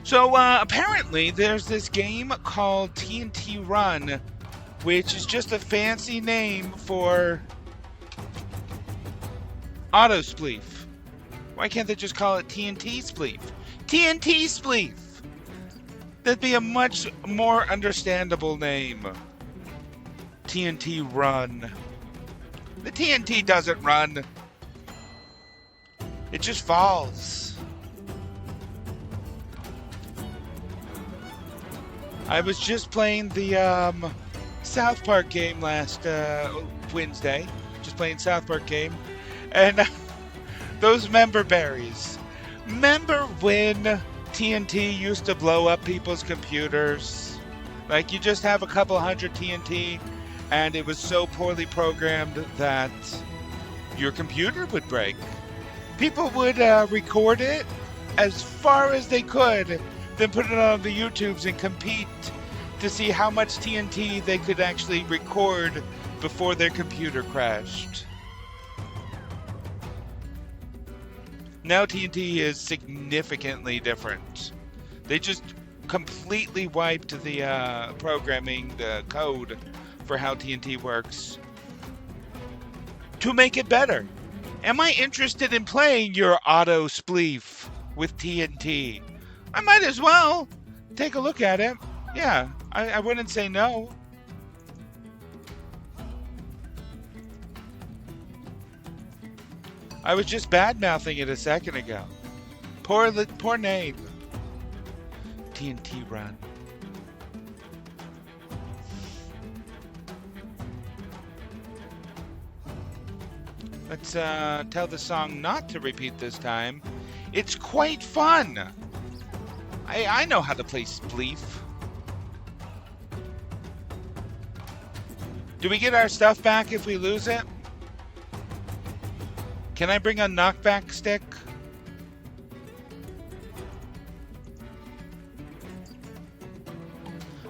So apparently there's this game called TNT Run, which is just a fancy name for auto spleef. Why can't they just call it TNT spleef? TNT spleef! That'd be a much more understandable name. TNT Run. The TNT doesn't run. It just falls. I was just playing the South Park game last Wednesday. Just playing South Park game. And those member berries. Remember when TNT used to blow up people's computers? Like, you just have a couple hundred TNT, and it was so poorly programmed that your computer would break. People would record it as far as they could, then put it on the YouTubes and compete to see how much TNT they could actually record before their computer crashed. Now TNT is significantly different. They just completely wiped the programming, the code for how TNT works to make it better. Am I interested in playing your auto spleef with TNT? I might as well take a look at it. Yeah, I wouldn't say no. I was just bad-mouthing it a second ago. Poor name. TNT Run. Let's tell the song not to repeat this time. It's quite fun. I know how to play spleef. Do we get our stuff back if we lose it? Can I bring a knockback stick?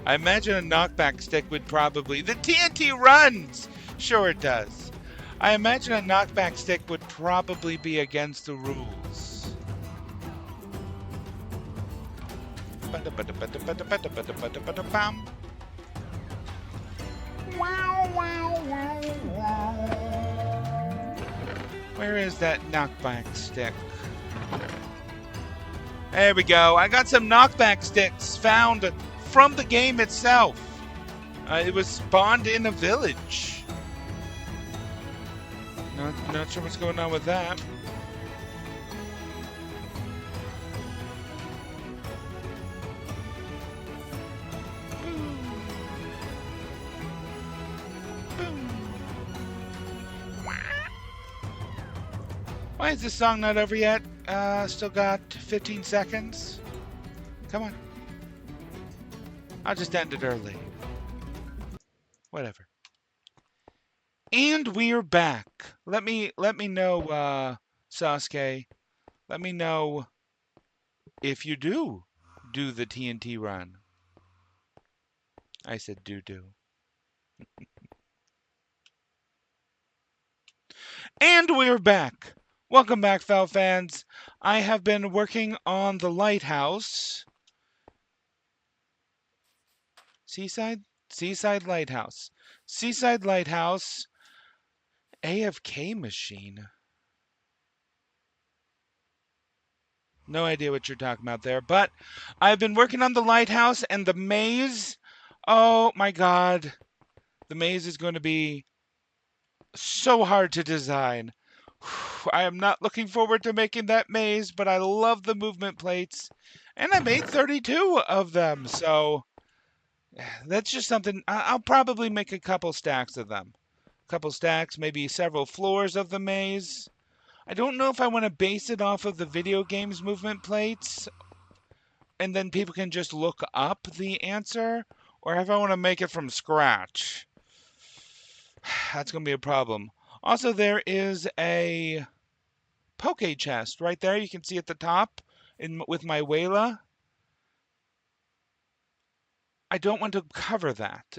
I imagine a knockback stick would probably... The TNT runs! Sure it does. I imagine a knockback stick would probably be against the rules. Where is that knockback stick? There we go. I got some knockback sticks found from the game itself. It was spawned in a village. Not sure what's going on with that. Why is this song not over yet? Still got 15 seconds. Come on. I'll just end it early. Whatever. And we're back. Let me know, Sasuke. Let me know if you do the TNT run. I said do. And we're back. Welcome back, Fel fans. I have been working on the lighthouse. Seaside Lighthouse. Seaside Lighthouse. AFK machine. No idea what you're talking about there, but I've been working on the lighthouse and the maze. Oh my god. The maze is going to be so hard to design. I am not looking forward to making that maze, but I love the movement plates. And I made 32 of them, so that's just something. I'll probably make a couple stacks of them. A couple stacks, maybe several floors of the maze. I don't know if I want to base it off of the video game's movement plates, and then people can just look up the answer, or if I want to make it from scratch. That's going to be a problem. Also, there is a poke chest right there. You can see at the top with my Wayla. I don't want to cover that.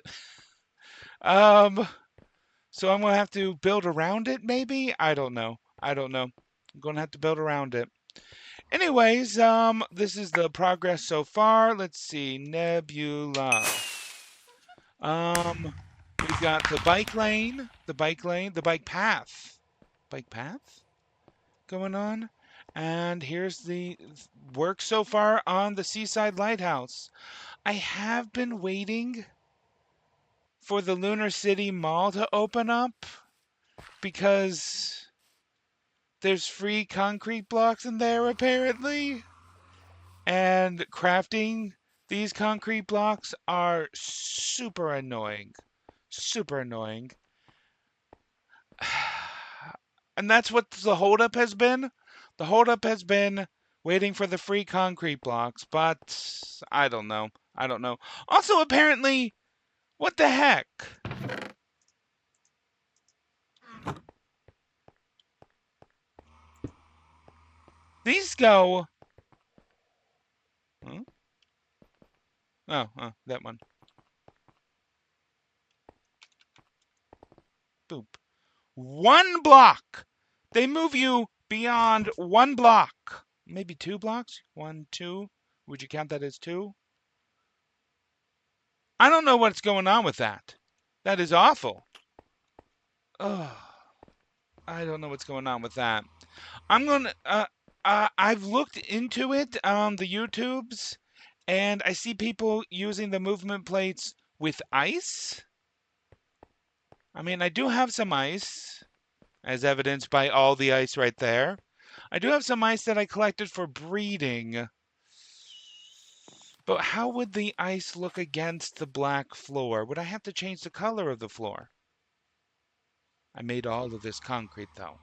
So I'm going to have to build around it, maybe? I don't know. I'm going to have to build around it. Anyways, this is the progress so far. Let's see, nebula. We've got the bike lane, the bike path going on. And here's the work so far on the Seaside Lighthouse. I have been waiting for the Lunar City Mall to open up because there's free concrete blocks in there apparently. And crafting these concrete blocks are super annoying. Super annoying. And that's what the holdup has been. The holdup has been waiting for the free concrete blocks, but I don't know. I don't know. Also, apparently, what the heck? These go. Huh? Oh, that one. Boop. One block. They move you beyond one block. Maybe 2 blocks? 1, 2. Would you count that as 2? I don't know what's going on with that. That is awful. Ugh. I don't know what's going on with that. I'm gonna. I've looked into it on the YouTubes, and I see people using the movement plates with ice. I mean, I do have some ice, as evidenced by all the ice right there. I do have some ice that I collected for breeding. But how would the ice look against the black floor? Would I have to change the color of the floor? I made all of this concrete though.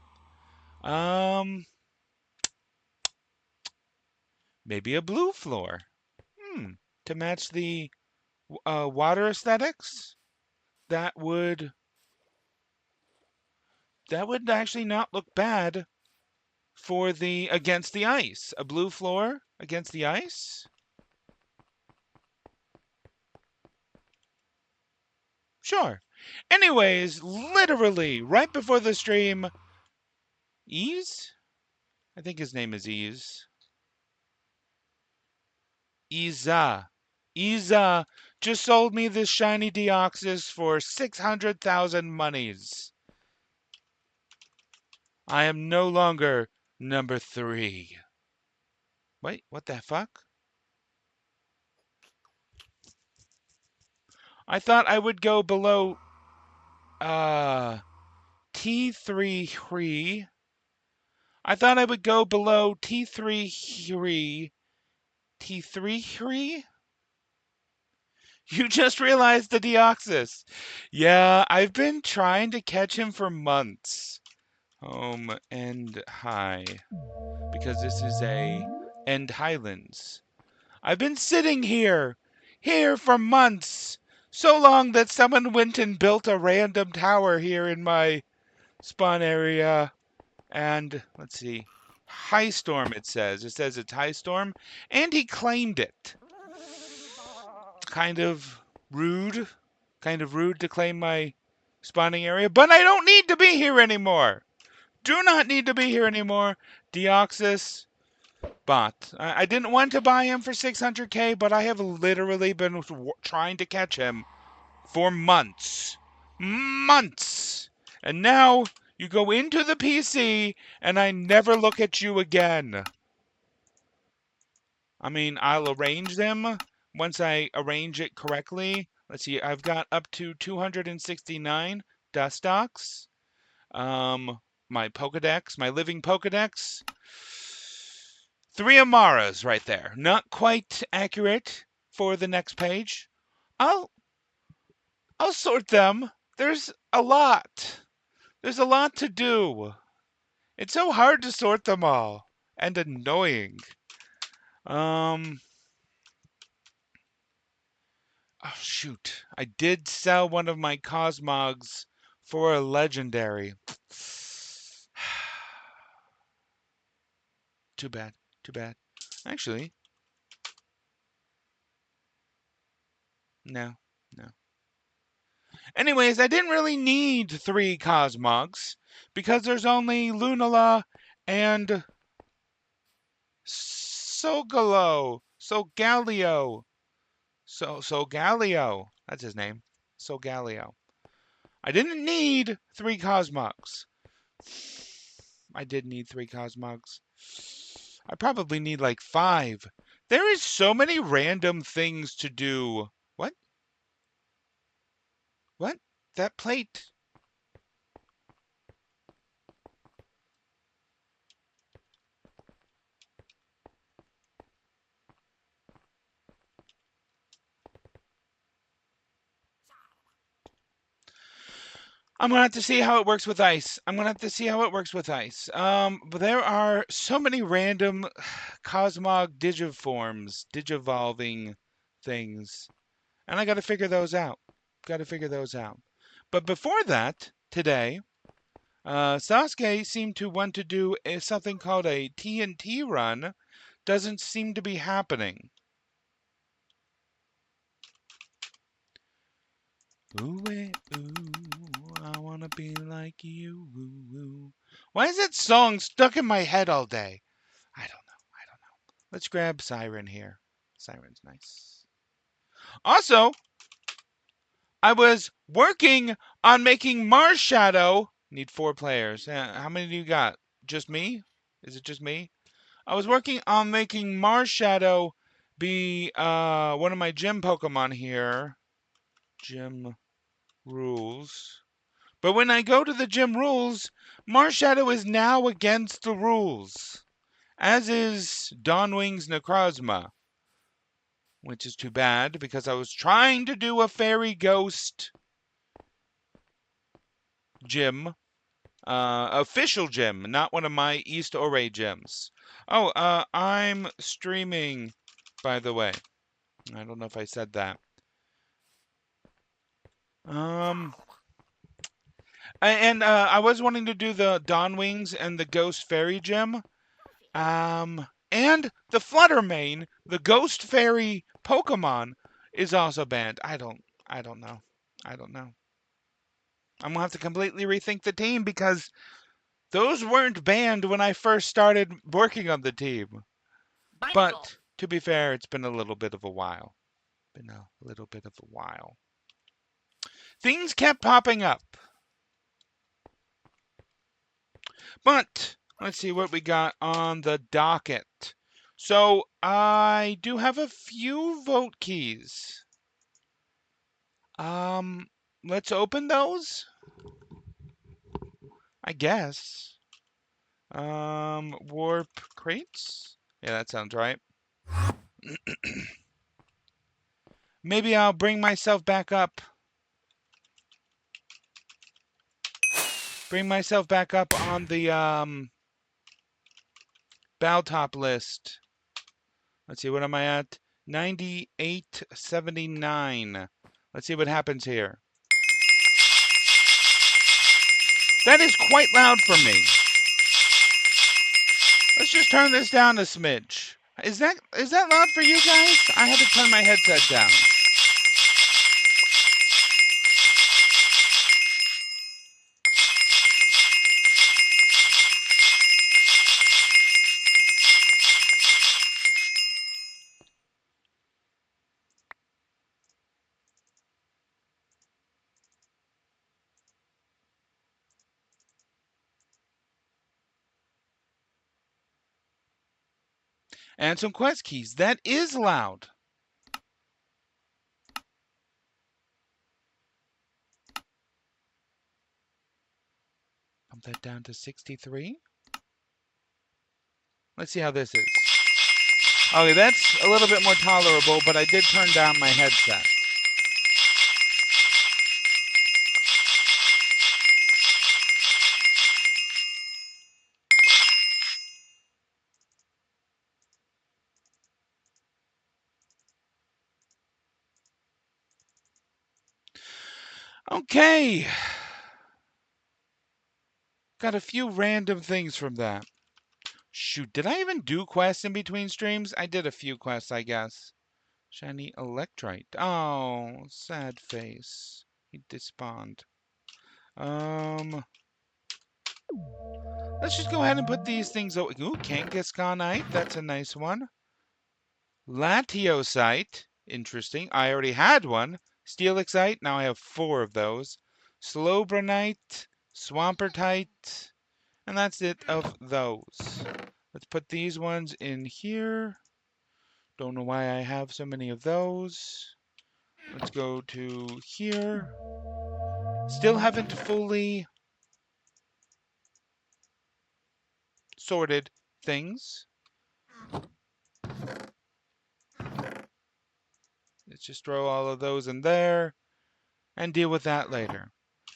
Maybe a blue floor. To match the water aesthetics. That would actually not look bad for the against the ice. A blue floor against the ice. Sure. Anyways, literally right before the stream, Ease? I think his name is Ease. Iza just sold me this shiny Deoxys for 600,000 monies. I am no longer number 3. Wait, what the fuck? I thought I would go below T3. I thought I would go below T3. T3? You just realized the Deoxys. Yeah, I've been trying to catch him for months. Home and high. Because this is a End Highlands. I've been sitting here for months. So long that someone went and built a random tower here in my spawn area. And let's see. High storm, it says. It says it's high storm. And he claimed it. Kind of rude. Kind of rude to claim my spawning area. But I don't need to be here anymore. Do not need to be here anymore. Deoxys bot. I didn't want to buy him for 600k, but I have literally been trying to catch him for months. Months! And now you go into the PC and I never look at you again. I mean, I'll arrange them once I arrange it correctly. Let's see, I've got up to 269 Dustox. My Pokedex, my living Pokedex. 3 Amaras right there. Not quite accurate for the next page. I'll sort them. There's a lot. There's a lot to do. It's so hard to sort them all. And annoying. Oh shoot. I did sell one of my Cosmogs for a legendary. Too bad. Too bad. Actually, no. Anyways, I didn't really need 3 Cosmogs because there's only Lunala and Sogalo. Sogaleo. Sogaleo. That's his name. Sogaleo. I didn't need 3 Cosmogs. I did need 3 Cosmogs. I probably need like 5. There is so many random things to do. What? What? That plate. I'm gonna have to see how it works with ice. I'm gonna have to see how it works with ice. But there are so many random Cosmog Digiforms, Digivolving things, and I gotta figure those out. Gotta figure those out. But before that, today, Sasuke seemed to want to do something called a TNT run. Doesn't seem to be happening. Ooh, I wanna be like you. Ooh. Why is that song stuck in my head all day? I don't know. Let's grab Siren here. Siren's nice. Also, I was working on making Mars Shadow. Need 4 players. How many do you got? Just me? Is it just me? I was working on making Mars Shadow be one of my gym Pokemon here. Gym rules. But when I go to the gym rules, Marshadow is now against the rules, as is Dawnwing's Necrozma, which is too bad because I was trying to do a fairy ghost gym, official gym, not one of my East Orre gyms. Oh, I'm streaming, by the way. I don't know if I said that. I was wanting to do the Dawnwings and the Ghost Fairy gym. And the Fluttermane, the Ghost Fairy Pokemon, is also banned. I don't know. I don't know. I'm gonna have to completely rethink the team because those weren't banned when I first started working on the team. But to be fair, it's been a little bit of a while. Things kept popping up. But let's see what we got on the docket. So I do have a few vote keys. Let's open those, I guess. Warp crates? Yeah, that sounds right. Maybe I'll bring myself back up. Bring myself back up on the, Bow Top list. Let's see, what am I at? 9879. Let's see what happens here. That is quite loud for me. Let's just turn this down a smidge. Is that loud for you guys? I had to turn my headset down. And some quest keys. That is loud. Pump that down to 63. Let's see how this is. Okay, that's a little bit more tolerable, but I did turn down my headset. Okay. Got a few random things from that. Shoot, did I even do quests in between streams? I did a few quests, I guess. Shiny Electrite. Oh, sad face. He despawned. Let's Let's just go ahead and put these things over. Ooh, Kangaskhanite. That's a nice one. Latiosite. Interesting. I already had one. Steelixite. Now I have 4 of those. Slowbronite. Swampertite. And that's it of those. Let's put these ones in here. Don't know why I have so many of those. Let's go to here. Still haven't fully sorted things. Let's just throw all of those in there and deal with that later.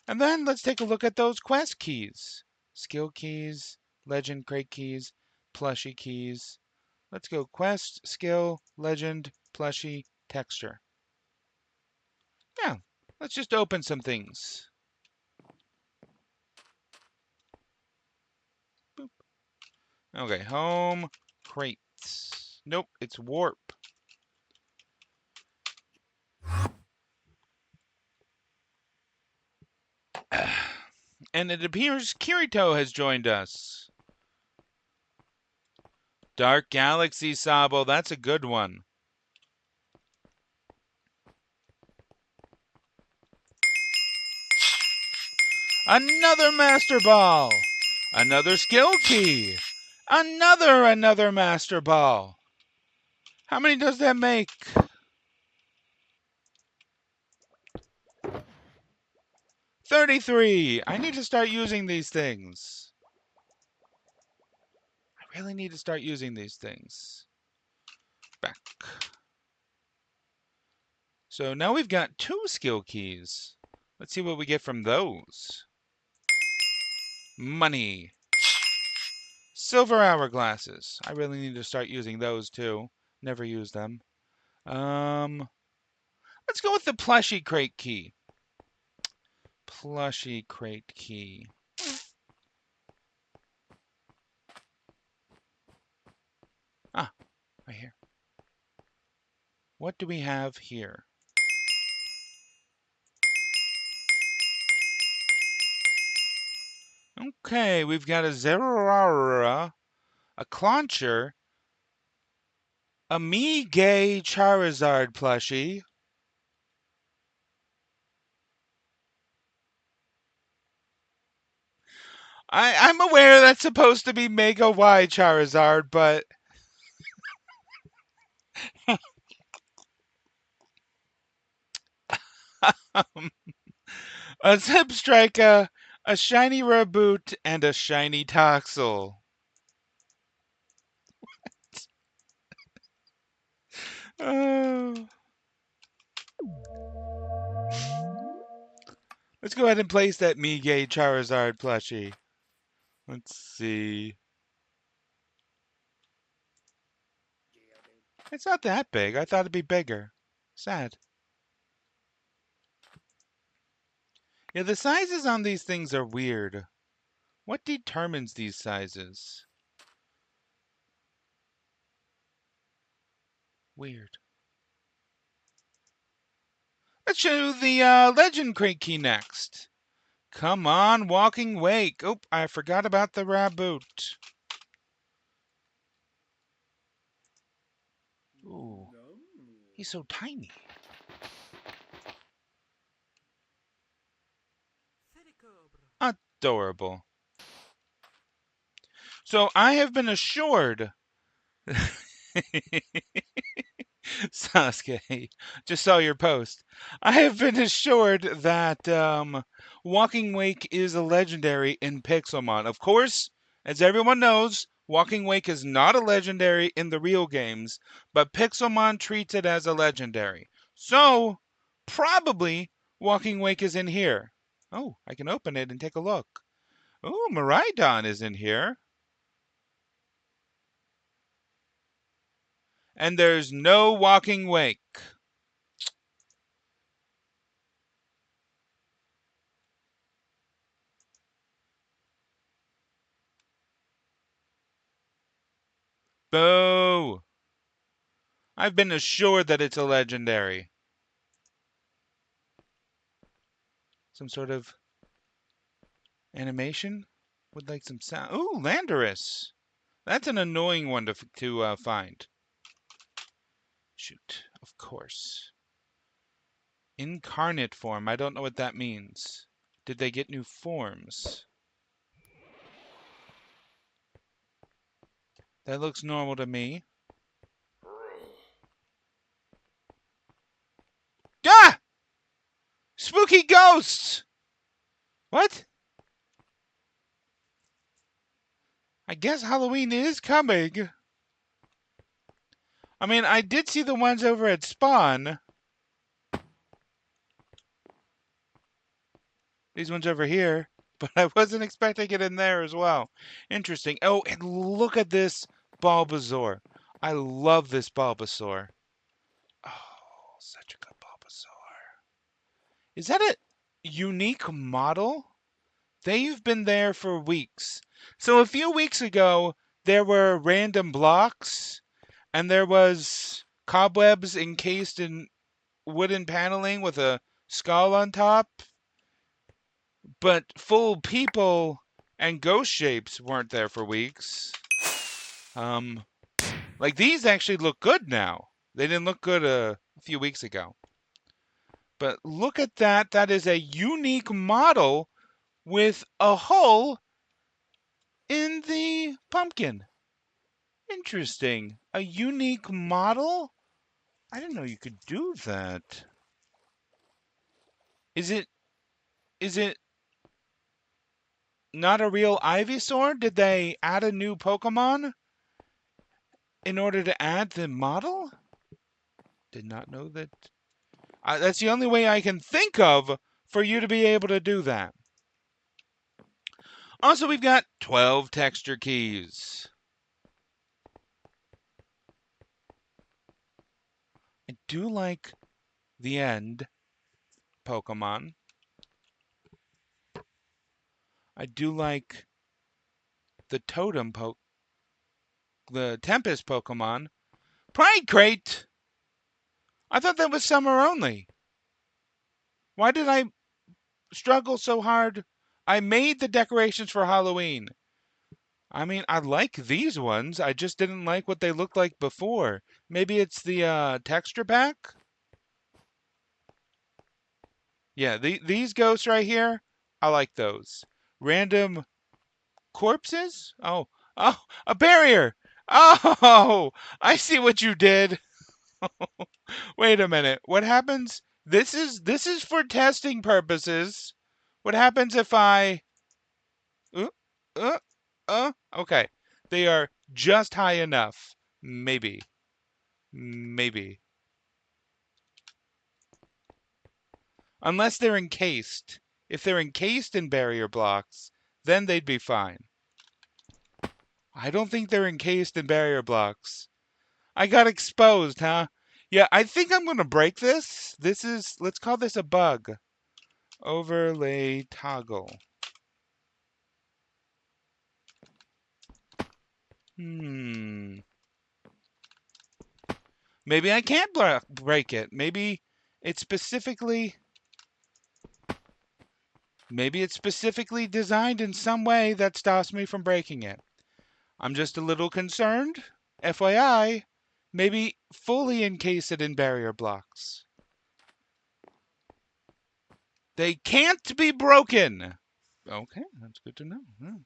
And then let's take a look at those quest keys. Skill keys, legend crate keys, plushie keys. Let's go quest, skill, legend, plushie, texture. Yeah, let's just open some things. Boop. Okay, home, crates. Nope, it's warp. And it appears Kirito has joined us. Dark Galaxy Sabo, that's a good one. Another Master Ball. Another skill key. Another Master Ball. How many does that make? 33. I need to start using these things. I really need to start using these things. Back. So now we've got 2 skill keys. Let's see what we get from those. Money. Silver hourglasses. I really need to start using those too. Never use them. Let's go with the plushie crate key. Plushie crate key. Ah, right here. What do we have here? Okay, we've got a Zerora, a Clauncher, a Me Gay Charizard plushie, I'm aware that's supposed to be Mega Y Charizard, but a Zebstrika, a shiny Reboot, and a shiny Toxel. Oh. Let's go ahead and place that Me Gay Charizard plushie. Let's see. It's not that big. I thought it'd be bigger. Sad. Yeah, the sizes on these things are weird. What determines these sizes? Weird. Let's show the legend crate key next. Come on, Walking Wake. Oh, I forgot about the Raboot. Ooh, he's so tiny. Adorable. So I have been assured. Sasuke, just saw your post. I have been assured that Walking Wake is a legendary in Pixelmon. Of course, as everyone knows, Walking Wake is not a legendary in the real games, but Pixelmon treats it as a legendary. So, probably Walking Wake is in here. Oh, I can open it and take a look. Oh, Miraidon is in here. And there's no Walking Wake. Boo! I've been assured that it's a legendary. Some sort of animation? Would like some sound. Ooh, Landorus. That's an annoying one to find. Shoot, of course. Incarnate form. I don't know what that means. Did they get new forms? That looks normal to me. Ah! Spooky ghosts! What? I guess Halloween is coming. I mean, I did see the ones over at Spawn. These ones over here. But I wasn't expecting it in there as well. Interesting. Oh, and look at this Bulbasaur. I love this Bulbasaur. Oh, such a good Bulbasaur. Is that a unique model? They've been there for weeks. So a few weeks ago, there were random blocks, and there was cobwebs encased in wooden paneling with a skull on top. But full people and ghost shapes weren't there for weeks. Like these actually look good now. They didn't look good a few weeks ago. But look at that. That is a unique model with a hole in the pumpkin. Interesting. A unique model? I didn't know you could do that. Is it not a real Ivysaur? Did they add a new Pokemon in order to add the model? Did not know that. That's the only way I can think of for you to be able to do that. Also, we've got 12 texture keys. I do like the end Pokemon. I do like the the Tempest Pokemon. Pride Crate! I thought that was summer only. Why did I struggle so hard? I made the decorations for Halloween. I mean, I like these ones. I just didn't like what they looked like before. Maybe it's the texture pack? Yeah, these ghosts right here, I like those. Random corpses? Oh, a barrier! Oh, I see what you did. Wait a minute. What happens? This is for testing purposes. What happens if I uh, okay. They are just high enough. Maybe. Maybe. Unless they're encased. If they're encased in barrier blocks, then they'd be fine. I don't think they're encased in barrier blocks. I got exposed, huh? Yeah, I think I'm going to break this. Let's call this a bug. Overlay toggle. Maybe I can't break it. Maybe it's specifically designed in some way that stops me from breaking it. I'm just a little concerned. FYI, maybe fully encase it in barrier blocks. They can't be broken. Okay, that's good to know. Yeah.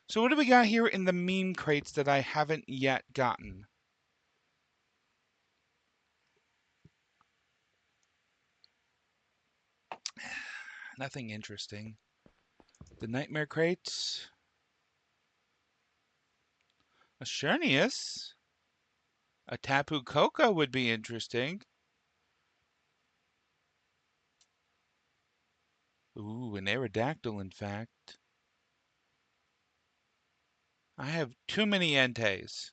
So what do we got here in the meme crates that I haven't yet gotten? Nothing interesting. The nightmare crates. A Xerneas. A Tapu Koko would be interesting. Ooh, an Aerodactyl, in fact. I have too many Entei.